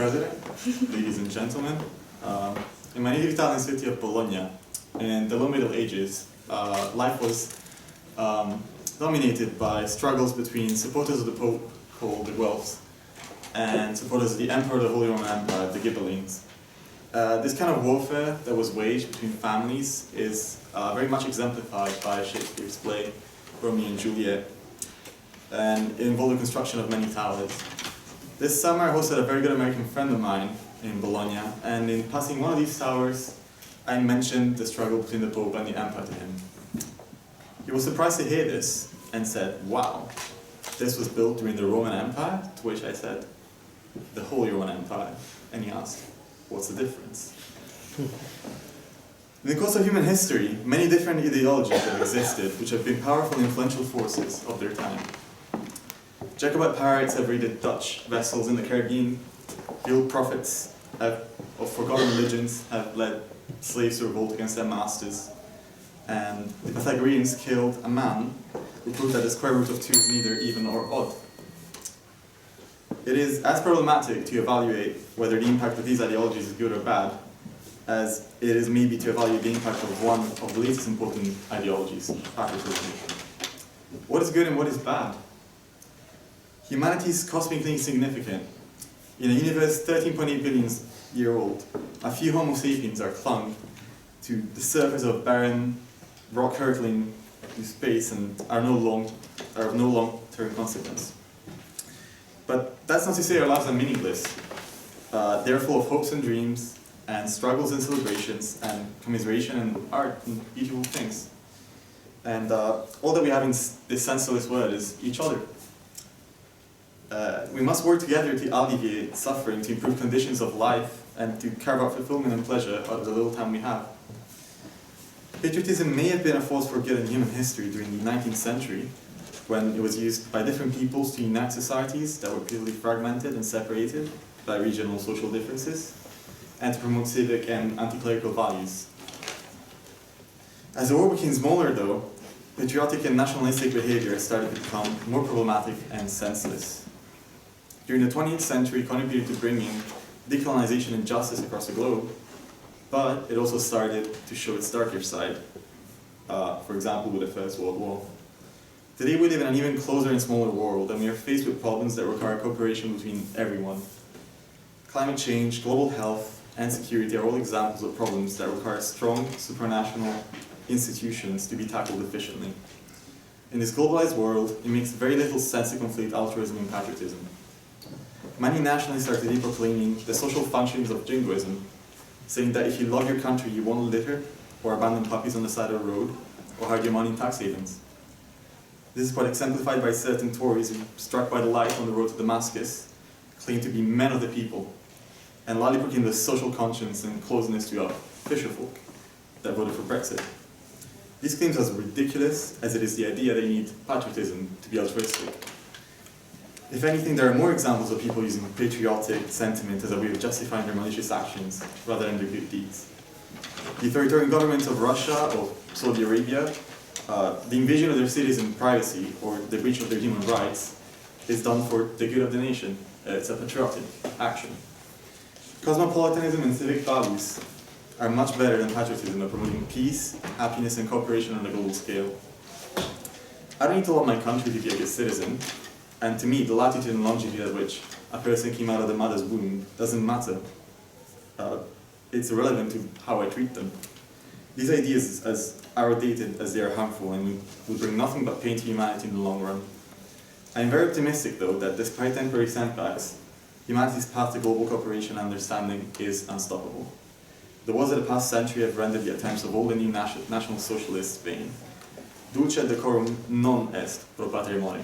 President, ladies and gentlemen. In my native Italian city of Bologna, in the low Middle Ages, life was dominated by struggles between supporters of the Pope, called the Guelphs, and supporters of the Emperor of the Holy Roman Empire, the Ghibellines. This kind of warfare that was waged between families is very much exemplified by Shakespeare's play, Romeo and Juliet, and it involved the construction of many towers. This summer I hosted a very good American friend of mine in Bologna, and in passing one of these towers, I mentioned the struggle between the Pope and the Empire to him. He was surprised to hear this, and said, "Wow, this was built during the Roman Empire?" To which I said, "The Holy Roman Empire." And he asked, "What's the difference?" In the course of human history, many different ideologies have existed which have been powerful and influential forces of their time. Jacobite pirates have raided Dutch vessels in the Caribbean, guild prophets of forgotten religions have led slaves to revolt against their masters, and the Pythagoreans killed a man who proved that the square root of 2 is neither even or odd. It is as problematic to evaluate whether the impact of these ideologies is good or bad as it is maybe to evaluate the impact of one of the latest important ideologies, patriotism. What is good and what is bad? Humanity is cosmically insignificant. In a universe 13.8 billion year old, a few Homo sapiens are clung to the surface of barren rock hurtling to space and are of no long-term consequence. But that's not to say our lives are meaningless. They're full of hopes and dreams, and struggles and celebrations, and commiseration and art and beautiful things. And all that we have in this senseless world is each other. We must work together to alleviate suffering, to improve conditions of life, and to carve out fulfillment and pleasure out of the little time we have. Patriotism may have been a force for good in human history during the 19th century, when it was used by different peoples to unite societies that were previously fragmented and separated by regional social differences, and to promote civic and anti-clerical values. As the war became smaller, though, patriotic and nationalistic behavior started to become more problematic and senseless. During the 20th century, it contributed to bringing decolonization and justice across the globe, but it also started to show its darker side, for example with the First World War. Today we live in an even closer and smaller world, and we are faced with problems that require cooperation between everyone. Climate change, global health, and security are all examples of problems that require strong, supranational institutions to be tackled efficiently. In this globalized world, it makes very little sense to conflate altruism and patriotism. Many nationalists are today proclaiming the social functions of jingoism, saying that if you love your country, you won't litter, or abandon puppies on the side of the road, or hide your money in tax havens. This is quite exemplified by certain Tories who, struck by the light on the road to Damascus, claim to be men of the people, and loudly proclaim the social conscience and closeness to our fisherfolk that voted for Brexit. These claims are as ridiculous as it is the idea that you need patriotism to be altruistic. If anything, there are more examples of people using patriotic sentiment as a way of justifying their malicious actions rather than their good deeds. The authoritarian governments of Russia or Saudi Arabia, the invasion of their citizens' privacy or the breach of their human rights is done for the good of the nation. It's a patriotic action. Cosmopolitanism and civic values are much better than patriotism at promoting peace, happiness, and cooperation on a global scale. I don't need to love my country to be a good citizen, and to me, the latitude and longitude at which a person came out of the mother's womb doesn't matter. It's irrelevant to how I treat them. These ideas, as outdated as they are harmful, and will bring nothing but pain to humanity in the long run. I am very optimistic, though, that despite temporary setbacks, humanity's path to global cooperation and understanding is unstoppable. The wars of the past century have rendered the attempts of old and new national socialists vain. Dulce decorum non est pro patria more.